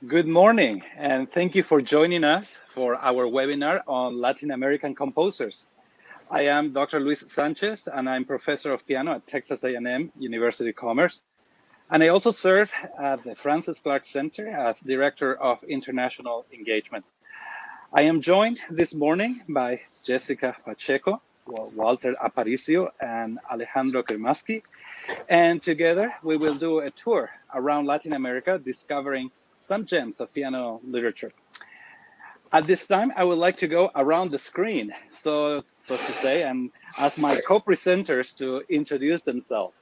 Good morning, and thank you for joining us for our webinar on Latin American composers. I am Dr. Luis Sanchez, and I'm professor of piano at Texas A&M University Commerce. And I also serve at the Francis Clark Center as Director of International Engagement. I am joined this morning by Jessica Pacheco, Walter Aparicio, and Alejandro Cremaschi. And together we will do a tour around Latin America, discovering some gems of piano literature. At this time, I would like to go around the screen, so to say, and ask my co-presenters to introduce themselves.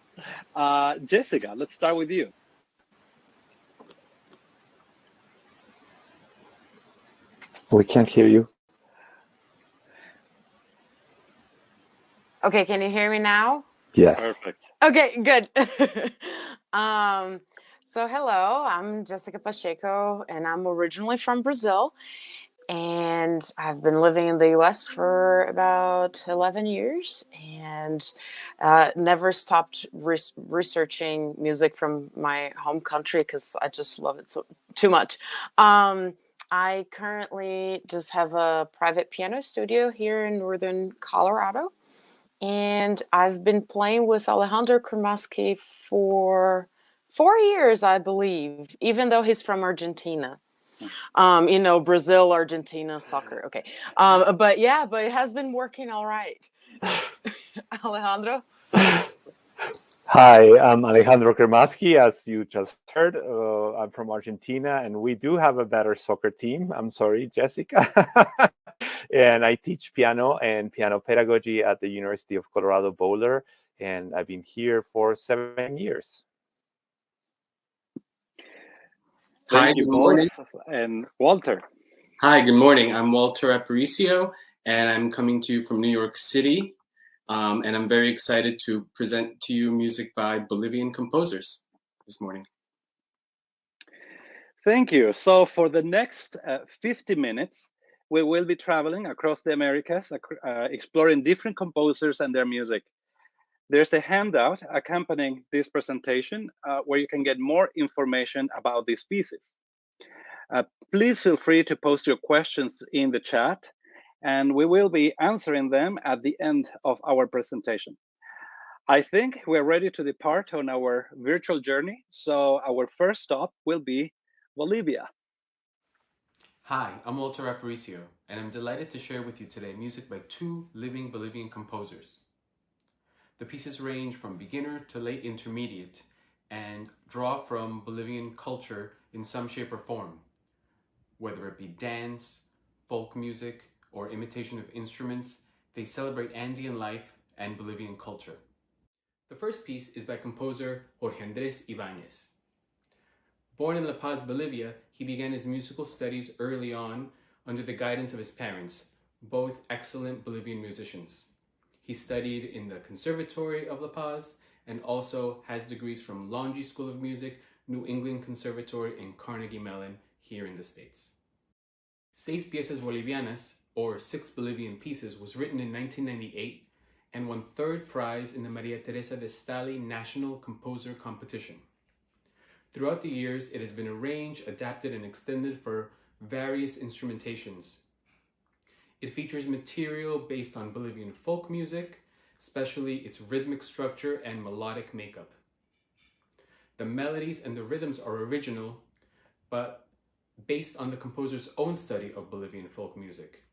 Jessica, let's start with you. We can't hear you. Okay, can you hear me now? Yes. Perfect. Okay, good. So hello, I'm Jessica Pacheco, and I'm originally from Brazil, and I've been living in the U.S. for about 11 years, and never stopped researching music from my home country because I just love it too much. I currently just have a private piano studio here in northern Colorado. And I've been playing with Alejandro Cremaschi for 4 years, I believe, even though he's from Argentina. Brazil, Argentina, soccer. Okay. But it has been working all right. Alejandro? Hi, I'm Alejandro Cremaschi, as you just heard. I'm from Argentina, and we do have a better soccer team. I'm sorry, Jessica. And I teach piano and piano pedagogy at the University of Colorado Boulder, and I've been here for 7 years. Thank you both. And Walter. Hi, good morning. I'm Walter Aparicio, and I'm coming to you from New York City. And I'm very excited to present to you music by Bolivian composers this morning. Thank you. So for the next 50 minutes, we will be traveling across the Americas, exploring different composers and their music. There's a handout accompanying this presentation where you can get more information about these pieces. Please feel free to post your questions in the chat, and we will be answering them at the end of our presentation. I think we're ready to depart on our virtual journey. So our first stop will be Bolivia. Hi, I'm Walter Aparicio, and I'm delighted to share with you today music by two living Bolivian composers. The pieces range from beginner to late intermediate and draw from Bolivian culture in some shape or form, whether it be dance, folk music, or imitation of instruments. They celebrate Andean life and Bolivian culture. The first piece is by composer Jorge Andrés Ibáñez. Born in La Paz, Bolivia, he began his musical studies early on under the guidance of his parents, both excellent Bolivian musicians. He studied in the Conservatory of La Paz and also has degrees from Laundry School of Music, New England Conservatory, and Carnegie Mellon here in the States. Seis Piezas Bolivianas, or Six Bolivian Pieces, was written in 1998 and won third prize in the Maria Teresa de Stalli National Composer Competition. Throughout the years, it has been arranged, adapted, and extended for various instrumentations. It features material based on Bolivian folk music, especially its rhythmic structure and melodic makeup. The melodies and the rhythms are original, but based on the composer's own study of Bolivian folk music.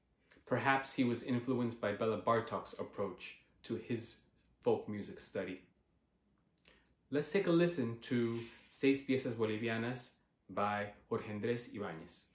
Perhaps he was influenced by Bela Bartok's approach to his folk music study. Let's take a listen to Seis Piezas Bolivianas by Jorge Andrés Ibáñez.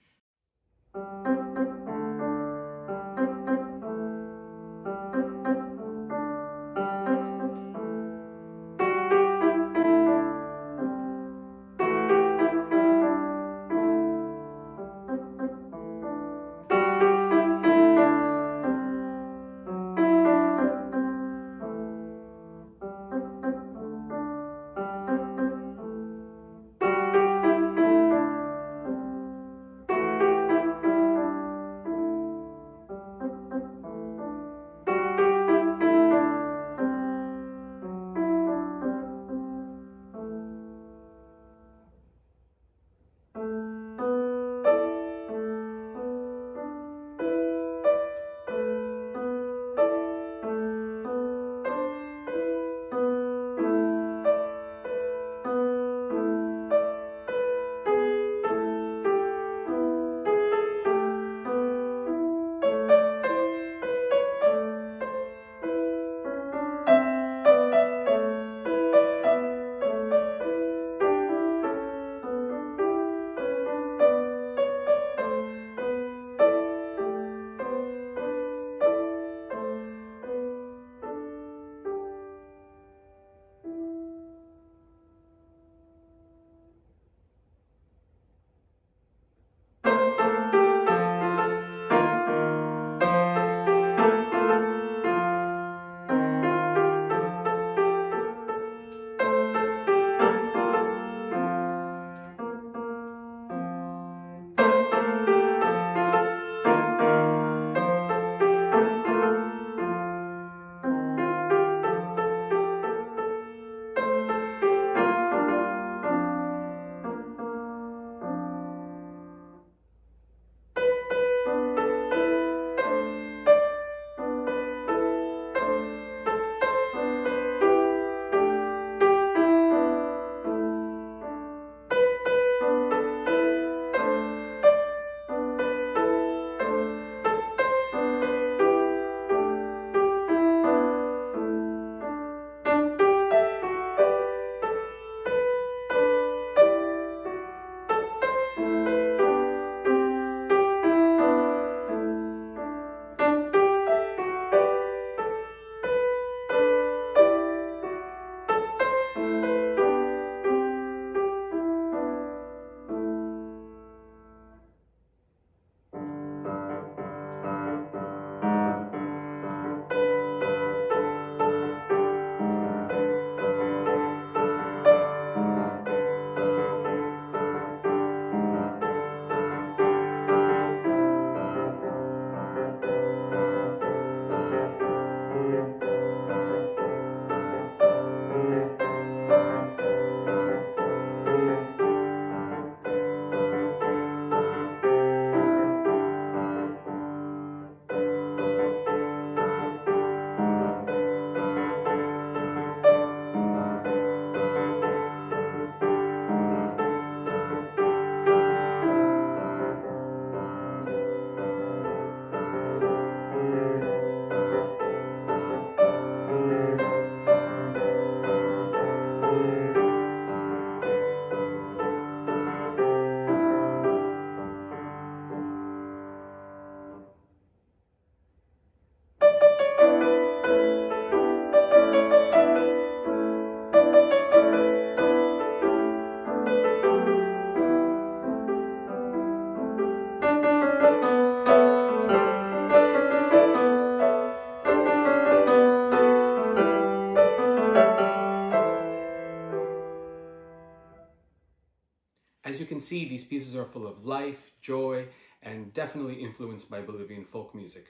As you can see, these pieces are full of life, joy, and definitely influenced by Bolivian folk music.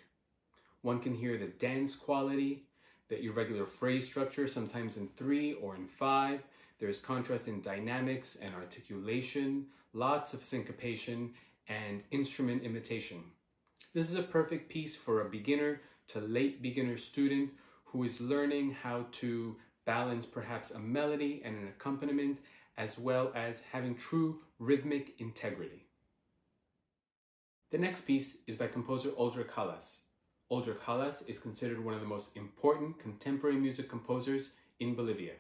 One can hear the dance quality, the irregular phrase structure, sometimes in 3 or in 5. There's contrast in dynamics and articulation, lots of syncopation, and instrument imitation. This is a perfect piece for a beginner to late beginner student who is learning how to balance perhaps a melody and an accompaniment, as well as having true rhythmic integrity. The next piece is by composer Walter Aparicio. Walter Aparicio is considered one of the most important contemporary music composers in Bolivia.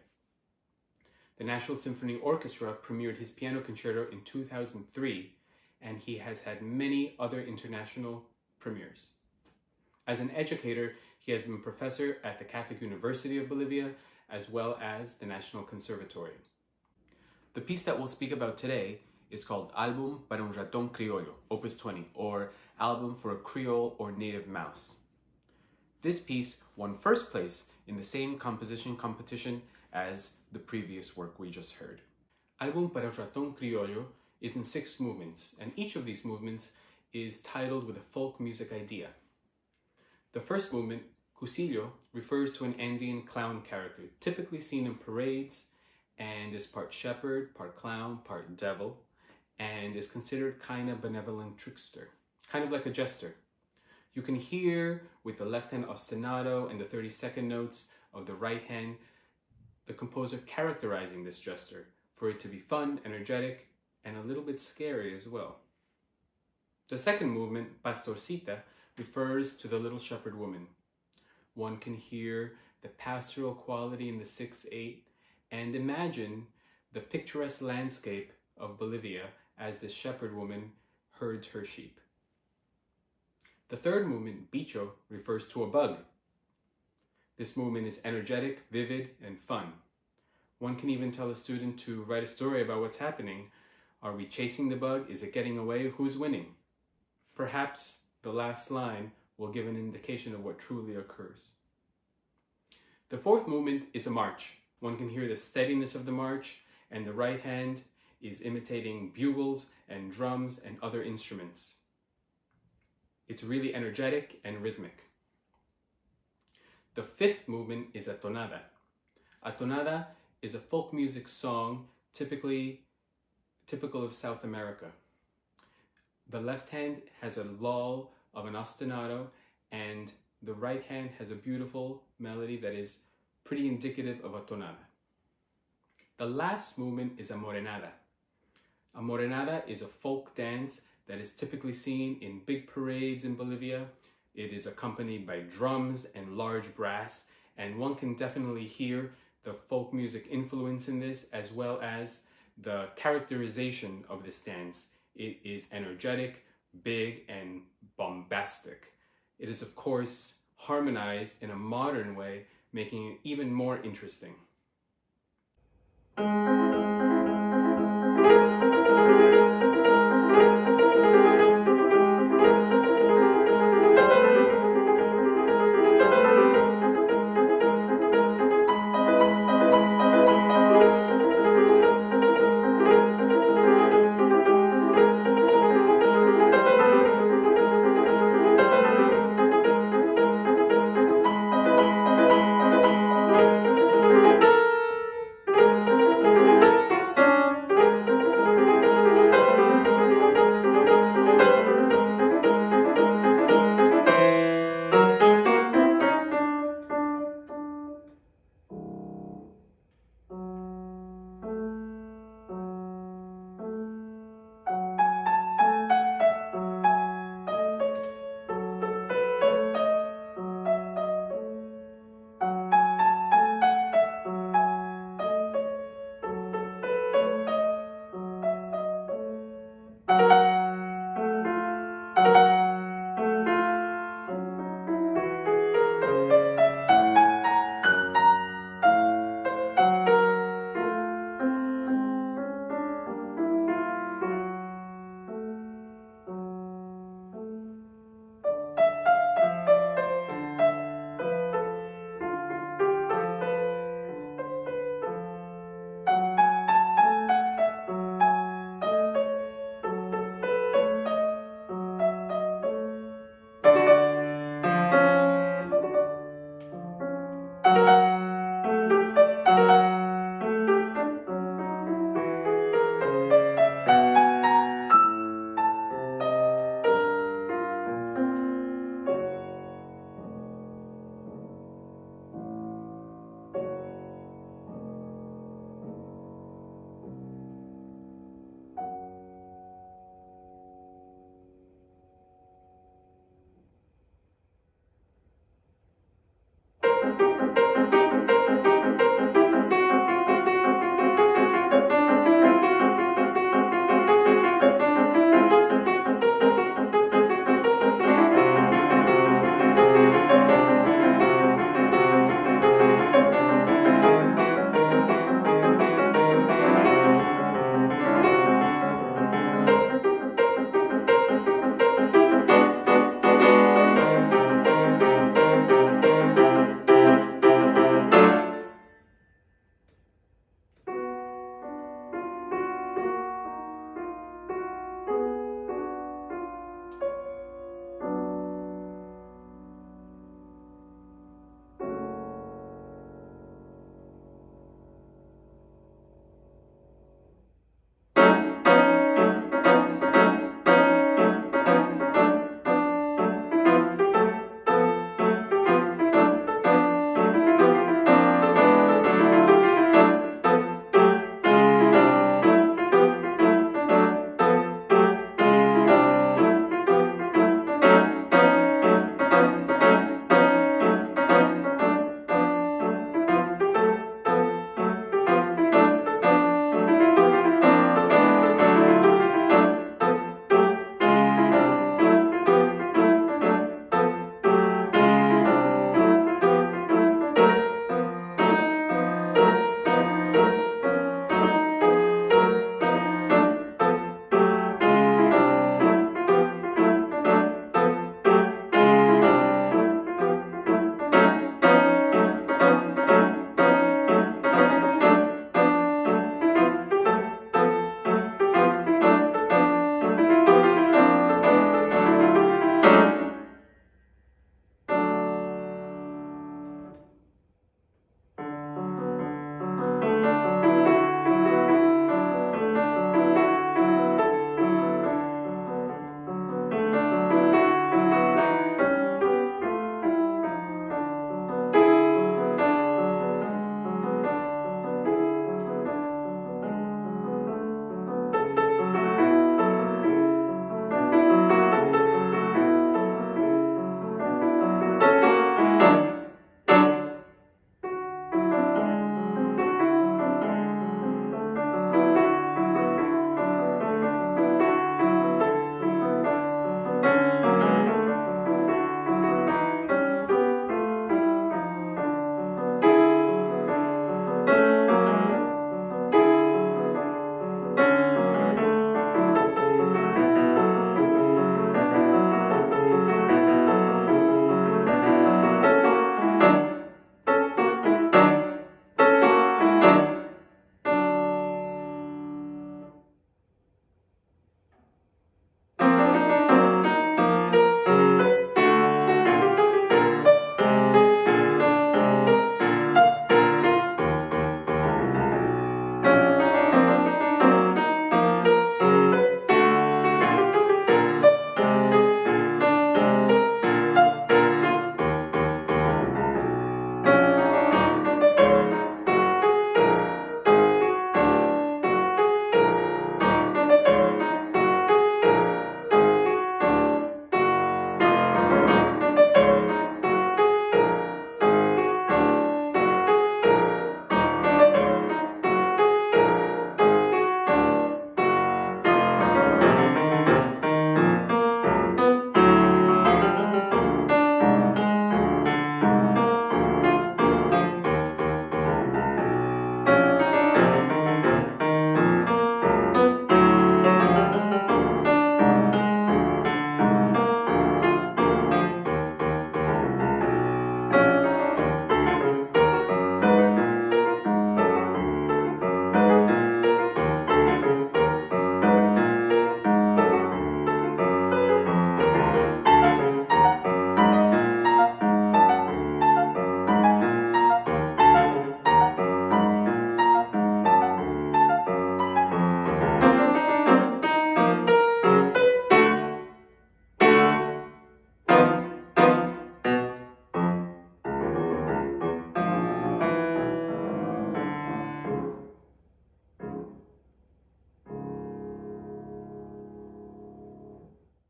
The National Symphony Orchestra premiered his piano concerto in 2003, and he has had many other international premieres. As an educator, he has been professor at the Catholic University of Bolivia, as well as the National Conservatory. The piece that we'll speak about today is called Álbum para un ratón criollo, Opus 20, or Album for a Creole or Native Mouse. This piece won first place in the same composition competition as the previous work we just heard. Álbum para un ratón criollo is in 6 movements, and each of these movements is titled with a folk music idea. The first movement, Cusillo, refers to an Andean clown character, typically seen in parades, and is part shepherd, part clown, part devil, and is considered kind of benevolent trickster, kind of like a jester. You can hear with the left hand ostinato and the 32nd notes of the right hand, the composer characterizing this jester for it to be fun, energetic, and a little bit scary as well. The second movement, Pastorcita, refers to the little shepherd woman. One can hear the pastoral quality in the 6/8 and imagine the picturesque landscape of Bolivia as this shepherd woman herds her sheep. The third movement, Bicho, refers to a bug. This movement is energetic, vivid, and fun. One can even tell a student to write a story about what's happening. Are we chasing the bug? Is it getting away? Who's winning? Perhaps the last line will give an indication of what truly occurs. The fourth movement is a march. One can hear the steadiness of the march, and the right hand is imitating bugles and drums and other instruments. It's really energetic and rhythmic. The fifth movement is a tonada. A tonada is a folk music song typical of South America. The left hand has a lull of an ostinato, and the right hand has a beautiful melody that is pretty indicative of a tonada. The last movement is a morenada. A morenada is a folk dance that is typically seen in big parades in Bolivia. It is accompanied by drums and large brass, and one can definitely hear the folk music influence in this, as well as the characterization of this dance. It is energetic, big, and bombastic. It is, of course, harmonized in a modern way, making it even more interesting.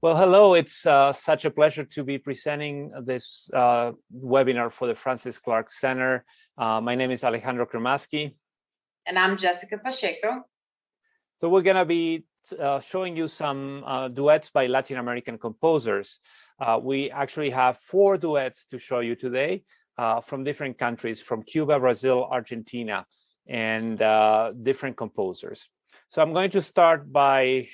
Well, hello. It's such a pleasure to be presenting this webinar for the Francis Clark Center. My name is Alejandro Cremaschi. And I'm Jessica Pacheco. So we're going to be showing you some duets by Latin American composers. We actually have 4 duets to show you today from different countries, from Cuba, Brazil, Argentina, and different composers. So I'm going to start by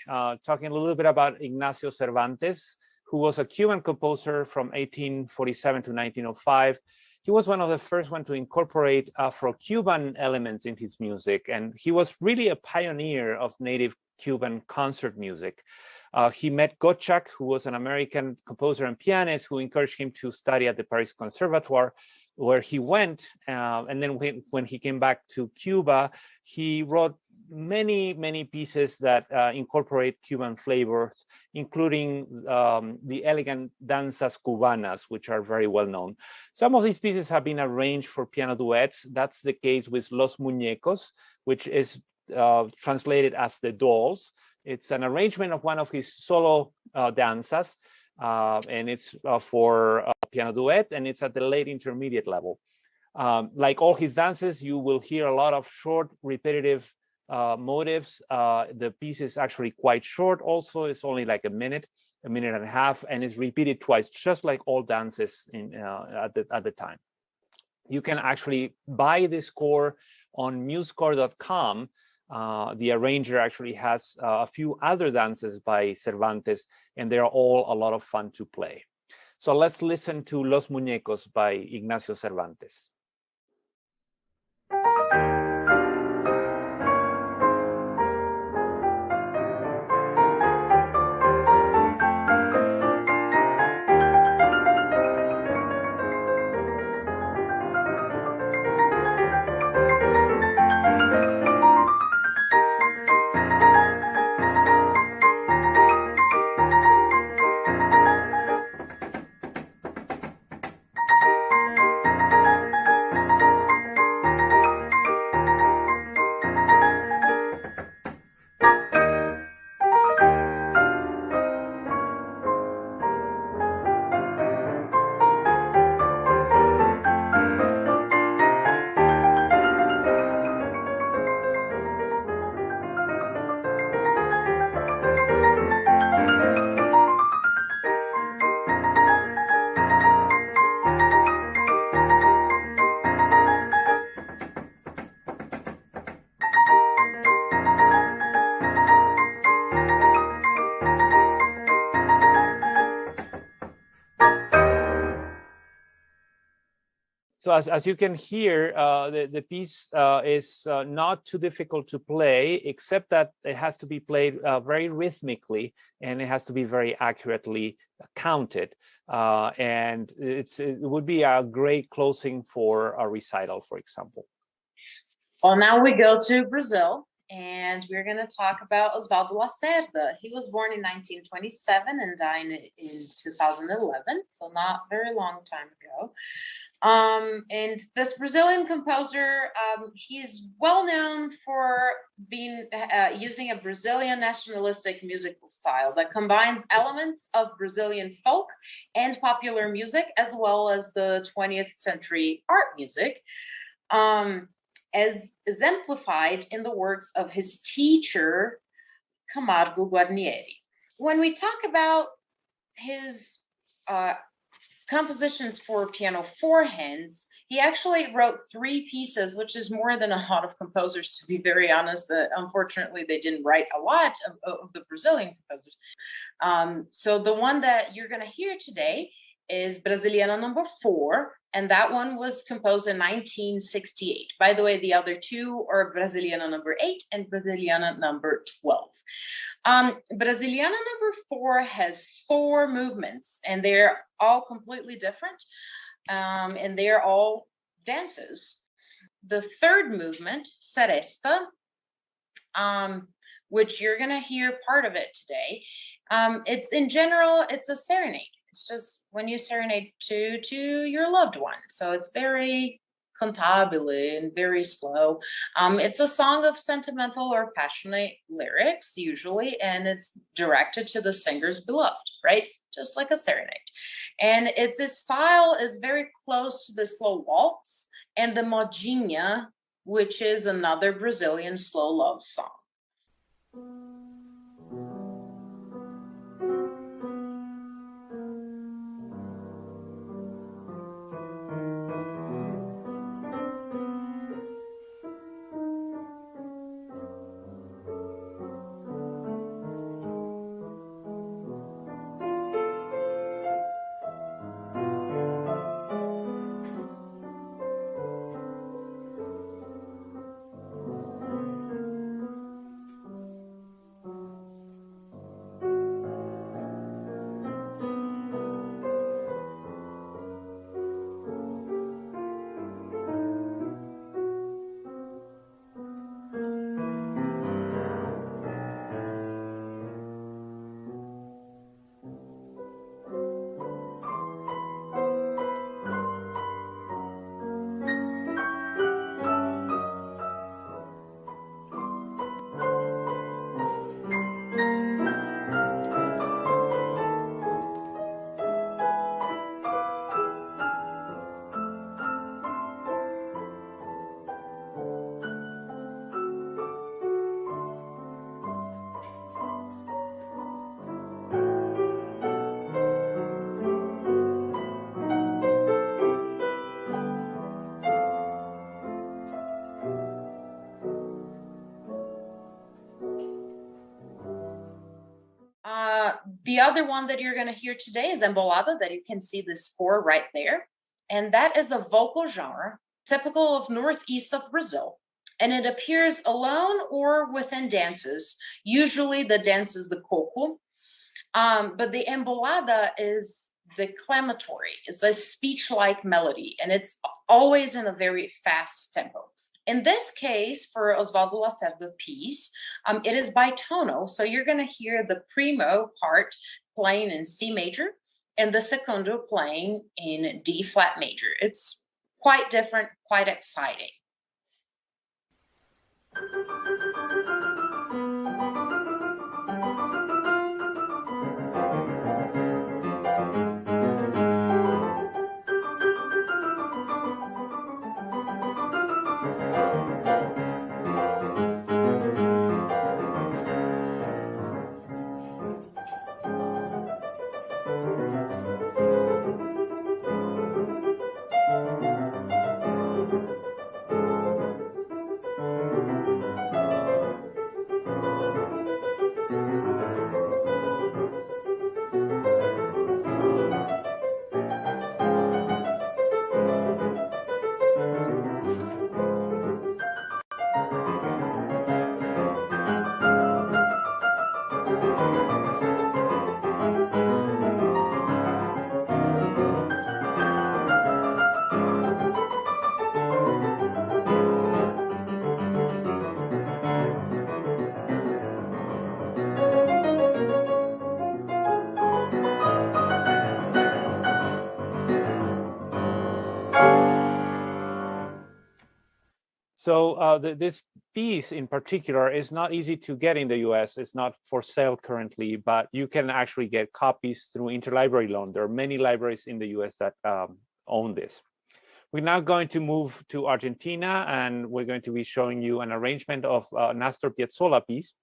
talking a little bit about Ignacio Cervantes, who was a Cuban composer from 1847 to 1905. He was one of the first to incorporate Afro-Cuban elements in his music, and he was really a pioneer of native Cuban concert music. He met Gottschalk, who was an American composer and pianist, who encouraged him to study at the Paris Conservatoire, where he went. And then when he came back to Cuba, he wrote many pieces that incorporate Cuban flavors, including the elegant danzas cubanas, which are very well known. Some of these pieces have been arranged for piano duets. That's the case with Los Muñecos, which is translated as the dolls. It's an arrangement of one of his solo danzas, and it's for piano duet, and it's at the late intermediate level. Like all his dances, you will hear a lot of short, repetitive motives. The piece is actually quite short. Also, it's only like a minute and a half, and it's repeated twice, just like all dances at the time. You can actually buy this score on musescore.com. The arranger actually has a few other dances by Cervantes, and they're all a lot of fun to play. So let's listen to Los Muñecos by Ignacio Cervantes. So as you can hear, the piece is not too difficult to play, except that it has to be played very rhythmically, and it has to be very accurately counted. And it would be a great closing for a recital, for example. Well, now we go to Brazil, and we're going to talk about Osvaldo Lacerda. He was born in 1927 and died in 2011, so not very long time ago. And this Brazilian composer, he's well known for being using a Brazilian nationalistic musical style that combines elements of Brazilian folk and popular music, as well as the 20th century art music, as exemplified in the works of his teacher, Camargo Guarnieri. When we talk about his compositions for piano four hands, he actually wrote 3 pieces, which is more than a lot of composers, to be very honest. Unfortunately, they didn't write a lot of the Brazilian composers. So the one that you're going to hear today is Brasiliana number 4, and that one was composed in 1968. By the way, the other 2 are Brasiliana number 8 and Brasiliana number 12. Brasiliana number 4 has 4 movements, and they're all completely different, and they're all dances. The 3rd movement, Seresta, which you're going to hear part of it today, it's in general, it's a serenade. It's just when you serenade to your loved one. So it's very cantabile and very slow. It's a song of sentimental or passionate lyrics usually, and it's directed to the singer's beloved, right? Just like a serenade. And its style is very close to the slow waltz and the modinha, which is another Brazilian slow love song. The other one that you're going to hear today is Embolada, that you can see the score right there. And that is a vocal genre typical of northeast of Brazil. And it appears alone or within dances. Usually the dance is the coco. But the Embolada is declamatory. It's a speech-like melody, and it's always in a very fast tempo. In this case, for Osvaldo Lacerda piece, it is bitono. So you're going to hear the primo part playing in C major and the secondo playing in D flat major. It's quite different, quite exciting. So this piece in particular is not easy to get in the US. It's not for sale currently, but you can actually get copies through interlibrary loan. There are many libraries in the US that own this. We're now going to move to Argentina, and we're going to be showing you an arrangement of an Astor Piazzolla piece.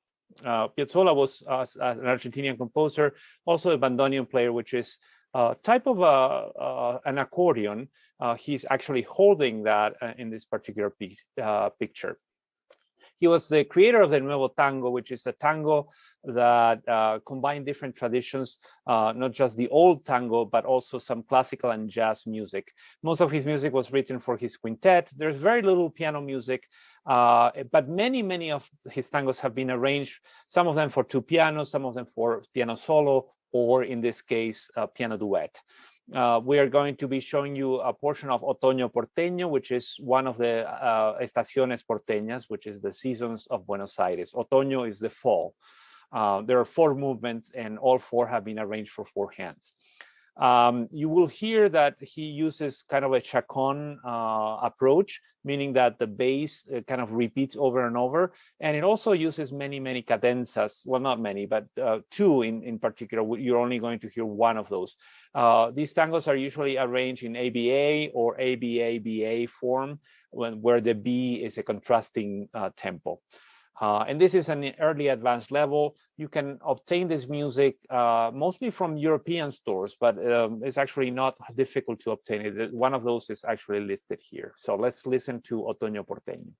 Piazzolla was an Argentinian composer, also a bandoneon player, which is type of an accordion. He's actually holding that in this particular picture. He was the creator of the Nuevo Tango, which is a tango that combined different traditions, not just the old tango, but also some classical and jazz music. Most of his music was written for his quintet. There's very little piano music, but many of his tangos have been arranged, some of them for two pianos, some of them for piano solo, or in this case, piano duet. We are going to be showing you a portion of Otoño Porteño, which is one of the estaciones porteñas, which is the seasons of Buenos Aires. Otoño is the fall. There are 4 movements, and all 4 have been arranged for 4 hands. You will hear that he uses kind of a chaconne approach, meaning that the bass kind of repeats over and over. And it also uses many cadenzas. Well, not many, but two in particular. You're only going to hear one of those. These tangos are usually arranged in ABA or ABA-BA form, where the B is a contrasting tempo. And this is an early advanced level. You can obtain this music mostly from European stores, but it's actually not difficult to obtain it. One of those is actually listed here. So let's listen to Otoño Porteño.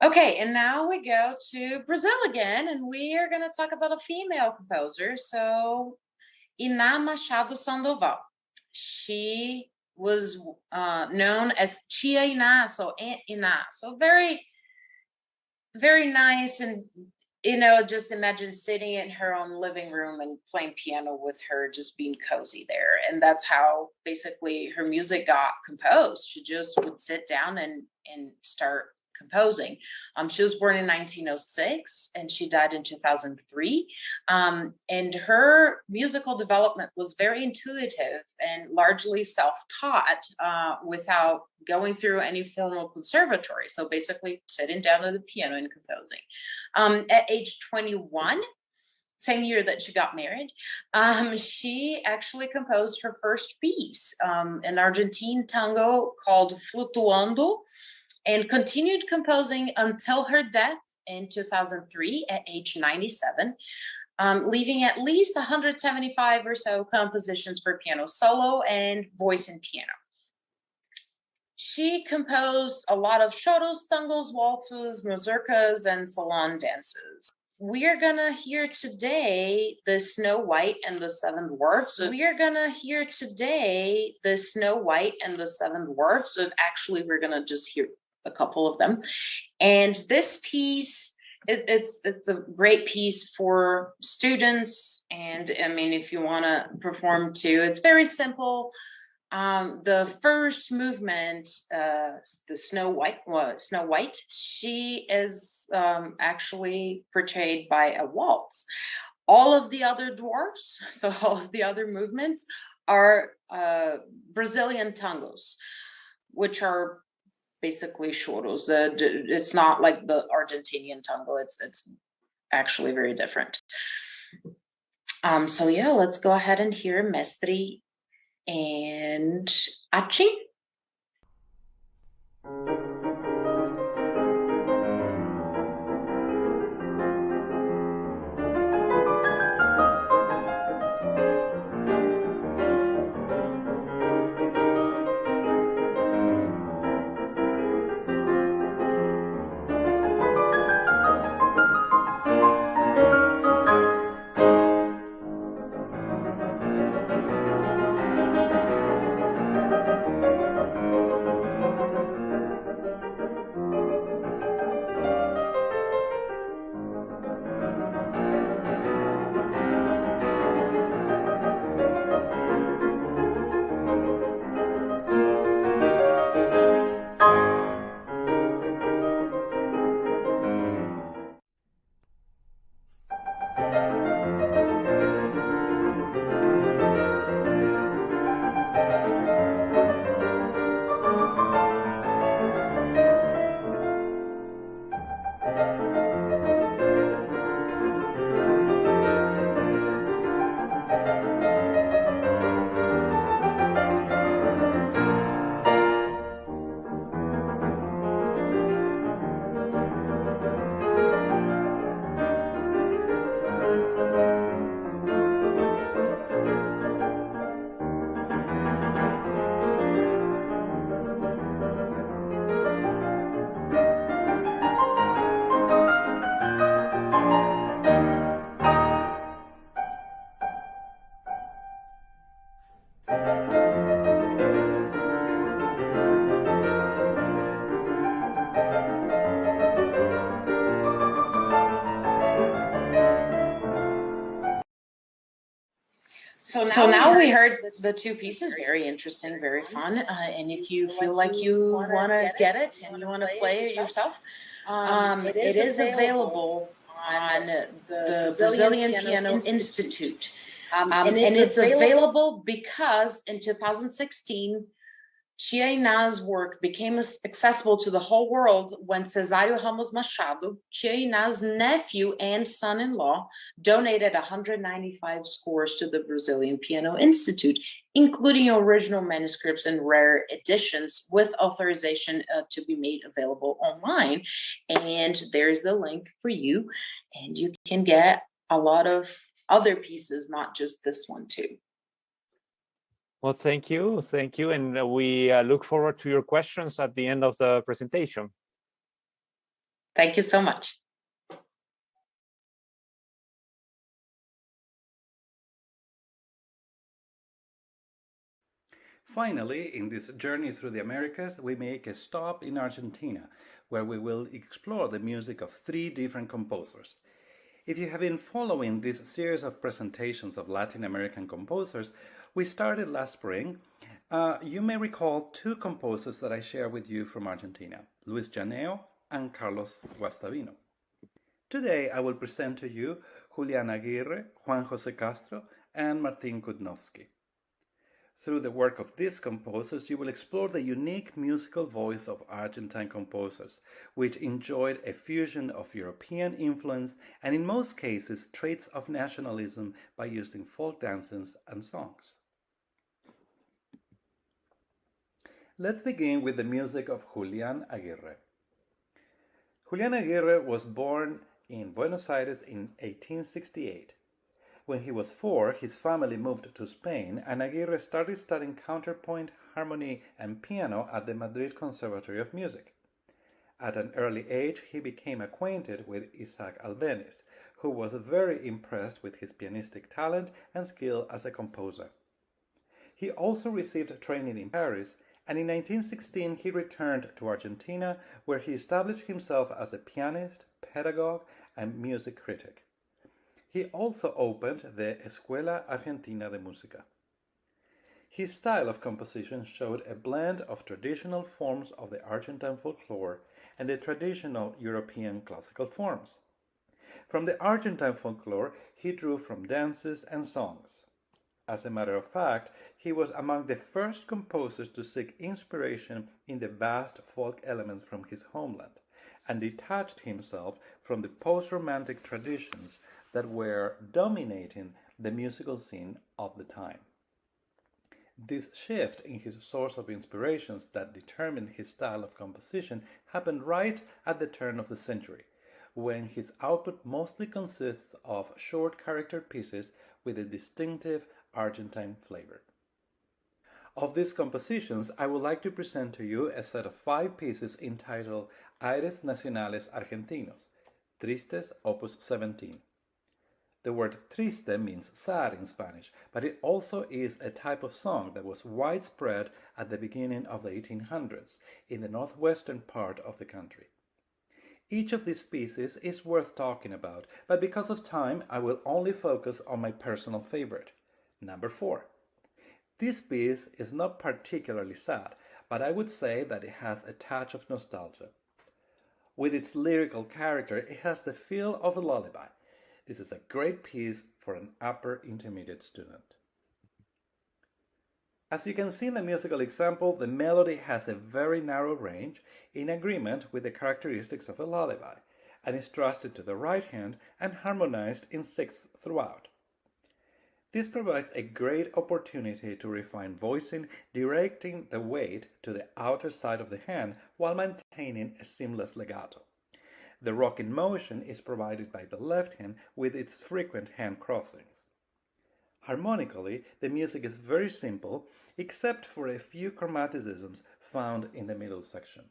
Okay, and now we go to Brazil again, and we are going to talk about a female composer. So, Iná Machado Sandoval. She was known as Tia Iná, so Aunt Iná. So very nice, and just imagine sitting in her own living room and playing piano with her, just being cozy there. And that's how basically her music got composed. She just would sit down and start composing. She was born in 1906 and she died in 2003. And her musical development was very intuitive and largely self-taught without going through any formal conservatory. So basically sitting down at the piano and composing. At age 21, same year that she got married, she actually composed her first piece, an Argentine tango called Flutuando. and continued composing until her death in 2003 at age 97, leaving at least 175 or so compositions for piano solo and voice and piano. She composed a lot of choros, tangos, waltzes, mazurkas, and salon dances. We are gonna hear today the Snow White and the Seven Dwarfs. Actually, we're gonna just hear a couple of them. And this piece, it's a great piece for students. And I mean, if you want to perform too, it's very simple. The first movement, the Snow White, she is actually portrayed by a waltz. All of the other dwarfs, so all of the other movements are Brazilian tangos, which are basically choros. It's not like the Argentinian tango. It's actually very different. So yeah, let's go ahead and hear Mestre and Achi. So now we heard the two pieces, very interesting, very fun. And if you feel like you want to get it and you want to play it yourself, it is available on the Brazilian Piano Institute. And it's available because in 2016, Tia Inã's work became accessible to the whole world when Cesário Ramos Machado, Tia Inã's nephew and son-in-law, donated 195 scores to the Brazilian Piano Institute, including original manuscripts and rare editions with authorization to be made available online. And there's the link for you, and you can get a lot of other pieces, not just this one too. Well, thank you, and we look forward to your questions at the end of the presentation. Thank you so much. Finally, in this journey through the Americas, we make a stop in Argentina, where we will explore the music of 3 different composers. If you have been following this series of presentations of Latin American composers, we started last spring. You may recall 2 composers that I share with you from Argentina, Luis Janeo and Carlos Guastavino. Today I will present to you Julián Aguirre, Juan José Castro, and Martín Kudnovsky. Through the work of these composers, you will explore the unique musical voice of Argentine composers, which enjoyed a fusion of European influence and in most cases traits of nationalism by using folk dances and songs. Let's begin with the music of Julián Aguirre. Julián Aguirre was born in Buenos Aires in 1868. When he was 4, his family moved to Spain, and Aguirre started studying counterpoint, harmony, and piano at the Madrid Conservatory of Music. At an early age, he became acquainted with Isaac Albéniz, who was very impressed with his pianistic talent and skill as a composer. He also received training in Paris, and in 1916 he returned to Argentina, where he established himself as a pianist, pedagogue, and music critic. He also opened the Escuela Argentina de Música. His style of composition showed a blend of traditional forms of the Argentine folklore and the traditional European classical forms. From the Argentine folklore, he drew from dances and songs. As a matter of fact, he was among the first composers to seek inspiration in the vast folk elements from his homeland, and detached himself from the post-romantic traditions that were dominating the musical scene of the time. This shift in his source of inspirations that determined his style of composition happened right at the turn of the century, when his output mostly consists of short character pieces with a distinctive Argentine flavor. Of these compositions, I would like to present to you a set of 5 pieces entitled Aires Nacionales Argentinos, Tristes, Opus 17. The word triste means sad in Spanish, but it also is a type of song that was widespread at the beginning of the 1800s in the northwestern part of the country. Each of these pieces is worth talking about, but because of time, I will only focus on my personal favorite, number 4. This piece is not particularly sad, but I would say that it has a touch of nostalgia. With its lyrical character, it has the feel of a lullaby. This is a great piece for an upper intermediate student. As you can see in the musical example, the melody has a very narrow range in agreement with the characteristics of a lullaby, and is trusted to the right hand and harmonized in sixths throughout. This provides a great opportunity to refine voicing, directing the weight to the outer side of the hand while maintaining a seamless legato. The rocking motion is provided by the left hand with its frequent hand crossings. Harmonically, the music is very simple, except for a few chromaticisms found in the middle section.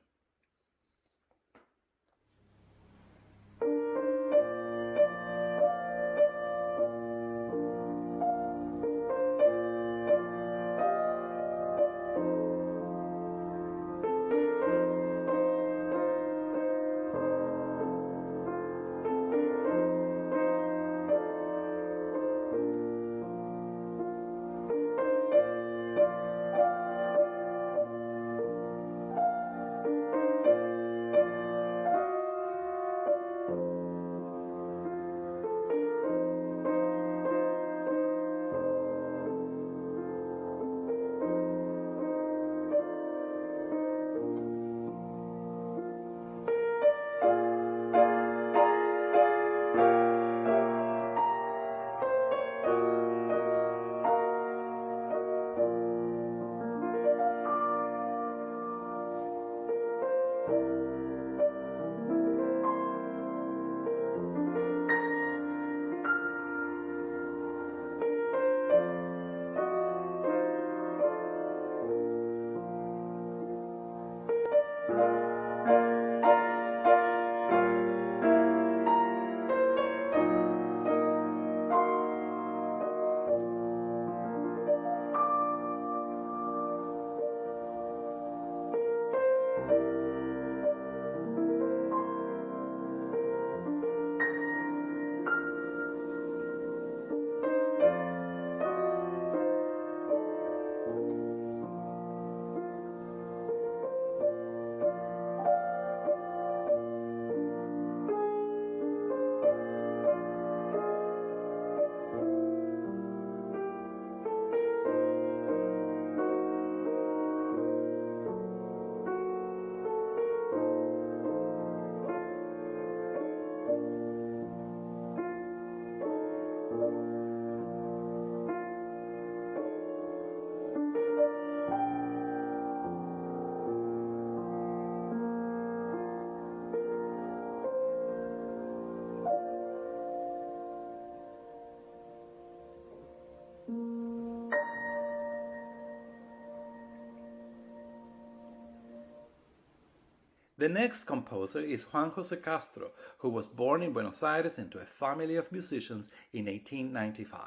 The next composer is Juan José Castro, who was born in Buenos Aires into a family of musicians in 1895.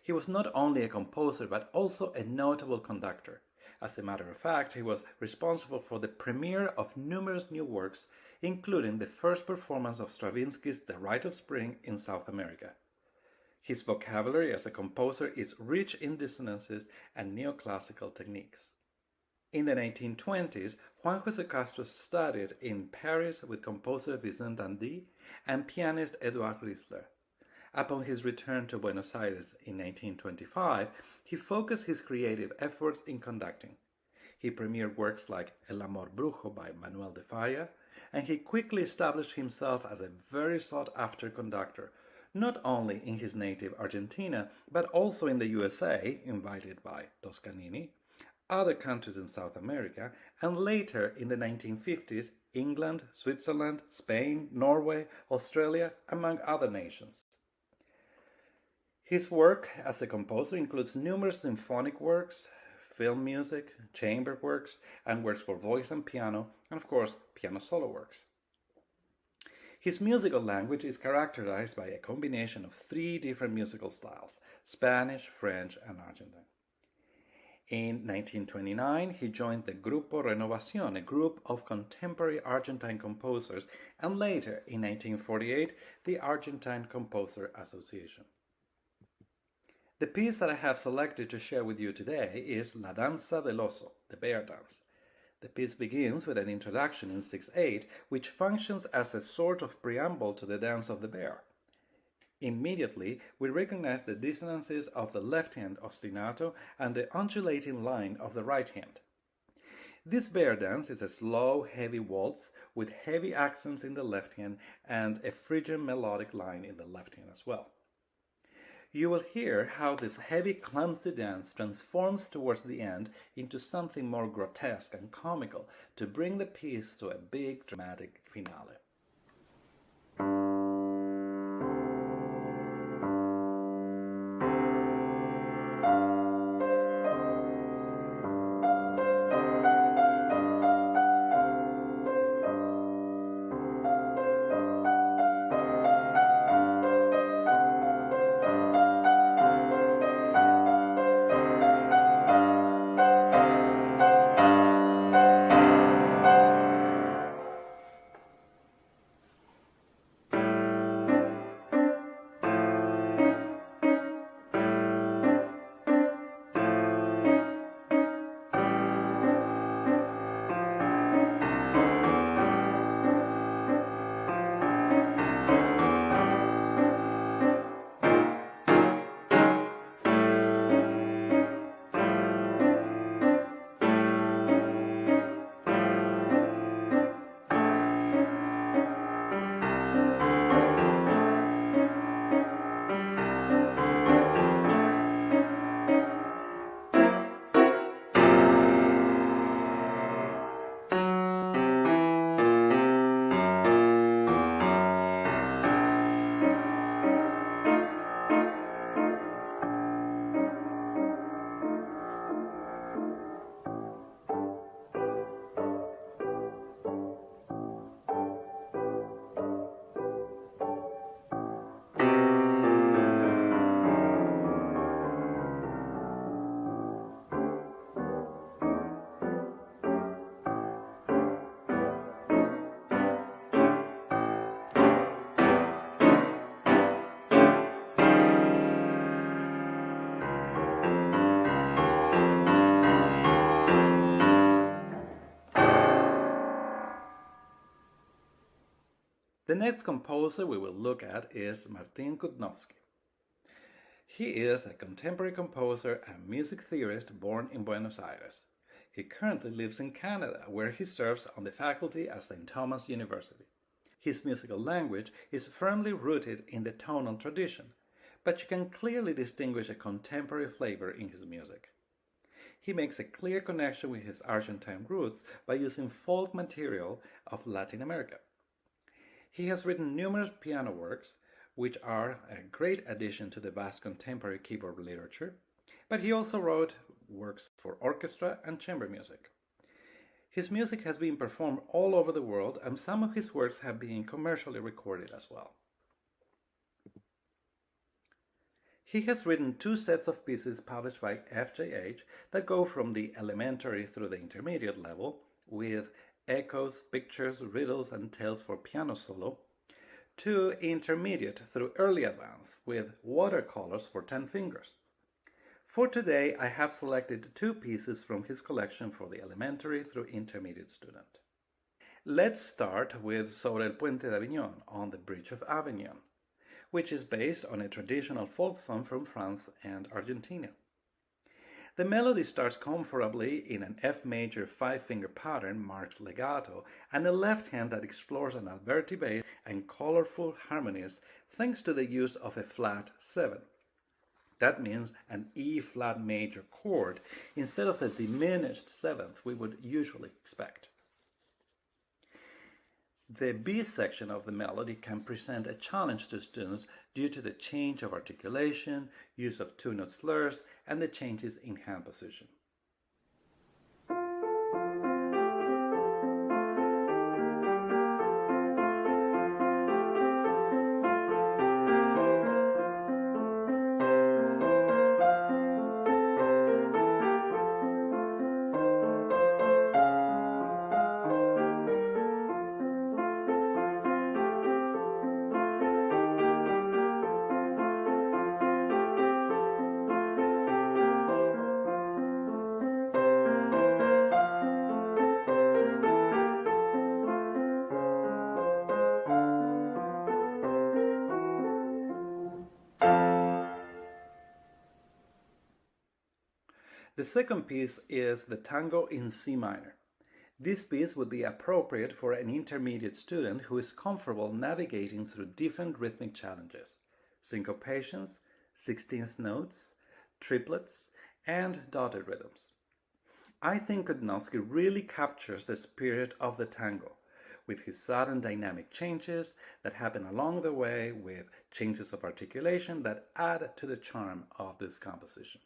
He was not only a composer but also a notable conductor. As a matter of fact, he was responsible for the premiere of numerous new works, including the first performance of Stravinsky's The Rite of Spring in South America. His vocabulary as a composer is rich in dissonances and neoclassical techniques. In the 1920s, Juan José Castro studied in Paris with composer Vicente Dandy and pianist Edouard Riesler. Upon his return to Buenos Aires in 1925, he focused his creative efforts in conducting. He premiered works like El Amor Brujo by Manuel de Falla, and he quickly established himself as a very sought-after conductor, not only in his native Argentina, but also in the USA, invited by Toscanini, other countries in South America, and later in the 1950s, England, Switzerland, Spain, Norway, Australia, among other nations. His work as a composer includes numerous symphonic works, film music, chamber works, and works for voice and piano, and of course, piano solo works. His musical language is characterized by a combination of three different musical styles: Spanish, French, and Argentine. In 1929, he joined the Grupo Renovación, a group of contemporary Argentine composers, and later, in 1948, the Argentine Composer Association. The piece that I have selected to share with you today is La Danza del Oso, the Bear Dance. The piece begins with an introduction in 6/8, which functions as a sort of preamble to the dance of the bear. Immediately, we recognize the dissonances of the left hand ostinato and the undulating line of the right hand. This bear dance is a slow, heavy waltz with heavy accents in the left hand and a Phrygian melodic line in the left hand as well. You will hear how this heavy, clumsy dance transforms towards the end into something more grotesque and comical to bring the piece to a big, dramatic finale. The next composer we will look at is Martin Kutnovsky. He is a contemporary composer and music theorist born in Buenos Aires. He currently lives in Canada, where he serves on the faculty at St. Thomas University. His musical language is firmly rooted in the tonal tradition, but you can clearly distinguish a contemporary flavor in his music. He makes a clear connection with his Argentine roots by using folk material of Latin America. He has written numerous piano works, which are a great addition to the vast contemporary keyboard literature, but he also wrote works for orchestra and chamber music. His music has been performed all over the world, and some of his works have been commercially recorded as well. He has written 2 sets of pieces published by FJH that go from the elementary through the intermediate level, with echoes, pictures, riddles, and tales for piano solo, to intermediate through early advance, with watercolors for 10 fingers. For today, I have selected 2 pieces from his collection for the elementary through intermediate student. Let's start with Sobre el Puente de Avignon, on the Bridge of Avignon, which is based on a traditional folk song from France and Argentina. The melody starts comfortably in an F major 5-finger pattern marked legato and a left hand that explores an Alberti bass and colorful harmonies thanks to the use of a flat 7. That means an E flat major chord instead of the diminished 7th we would usually expect. The B section of the melody can present a challenge to students due to the change of articulation, use of 2-note slurs, and the changes in hand position. The second piece is the Tango in C minor. This piece would be appropriate for an intermediate student who is comfortable navigating through different rhythmic challenges, syncopations, 16th notes, triplets, and dotted rhythms. I think Kudnowski really captures the spirit of the tango, with his sudden dynamic changes that happen along the way, with changes of articulation that add to the charm of this composition.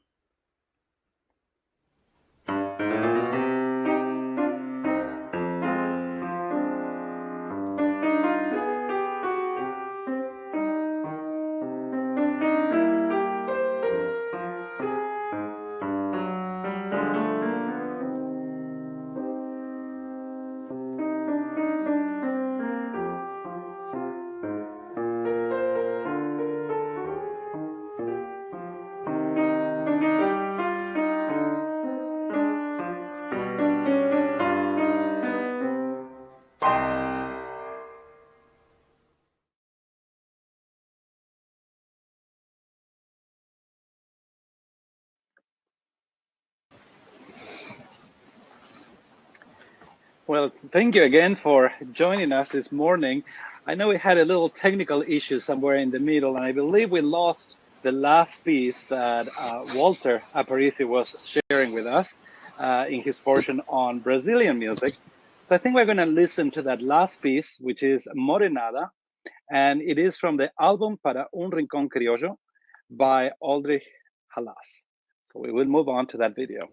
Well, thank you again for joining us this morning. I know we had a little technical issue somewhere in the middle, and I believe we lost the last piece that Walter Aparicio was sharing with us in his portion on Brazilian music. So I think we're going to listen to that last piece, which is Morenada, and it is from the album Para un Rincón Criollo by Aldrich Halas. So we will move on to that video.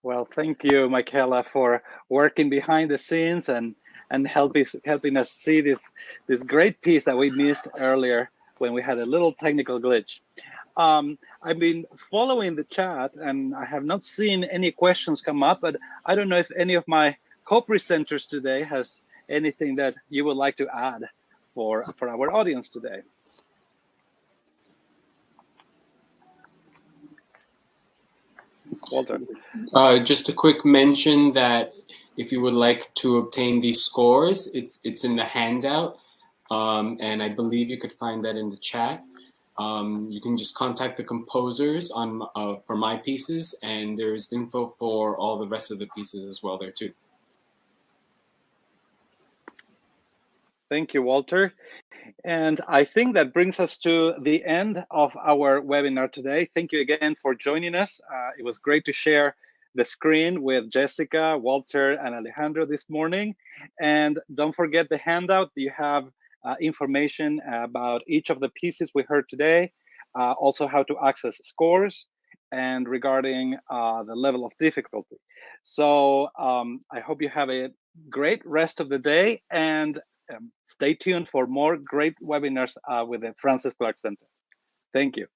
Well, thank you, Michaela, for working behind the scenes and helping us see this great piece that we missed earlier when we had a little technical glitch. I've been following the chat and I have not seen any questions come up, but I don't know if any of my co-presenters today has anything that you would like to add for our audience today. Walter. Just a quick mention that if you would like to obtain these scores, it's in the handout, and I believe you could find that in the chat. You can just contact the composers on for my pieces, and there's info for all the rest of the pieces as well there too. Thank you, Walter. And I think that brings us to the end of our webinar today. Thank you again for joining us. It was great to share the screen with Jessica, Walter, and Alejandro this morning. And don't forget the handout. You have information about each of the pieces we heard today, also how to access scores, and regarding the level of difficulty. So I hope you have a great rest of the day, and stay tuned for more great webinars with the Francis Clark Center. Thank you.